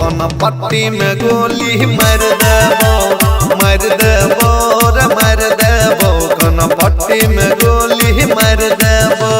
कन पट्टी में गोली मार देबो रे मार देबो कन पट्टी में गोली मार देबो।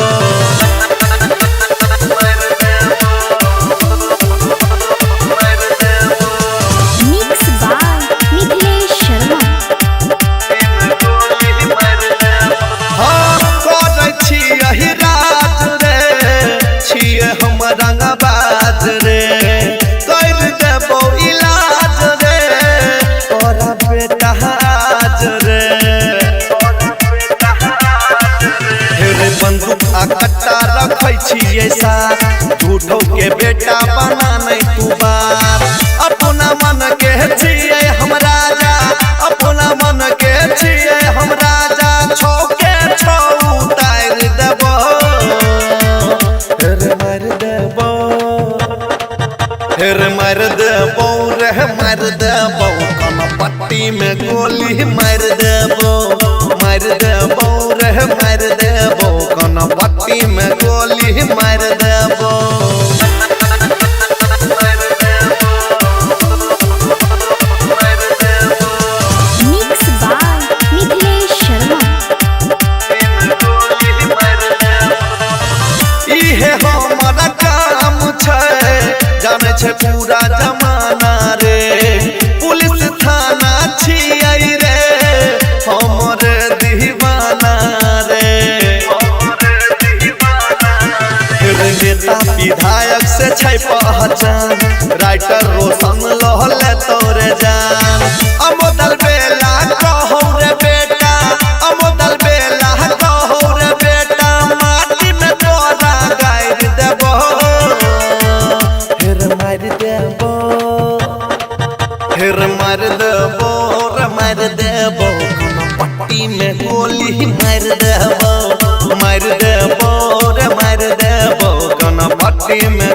कट्टा रखै छियै साथ झूठो के बेटा बना नहीं तू बाप। अपना मन के छियै हम राजा, अपना मन के छियै हम राजा, छौ के छौ उतार देबो रे मार देबो रे मार देबो रे मार देबो कन पट्टी में गोली मार देबो रे मार देबो कन पट्टी में गोली मार देबो। इहे हमारा काम छै जाने छै पूरा जमाना रे, पुलिस थाना छियै रे हमर दीवाना रे। नेता विधायक से छै पहचान, राइटर रोशन लहले तोरे जान। अमोदल बेला कहौ रे बेटा, अमोदल बेला कहौ रे बेटा, माटी में तोरा गाड़ देबो फिर मार देबो फिर मार देबो रे मार देबो पट्टी में गोली मार देबो रे मार देबो कन पट्टी में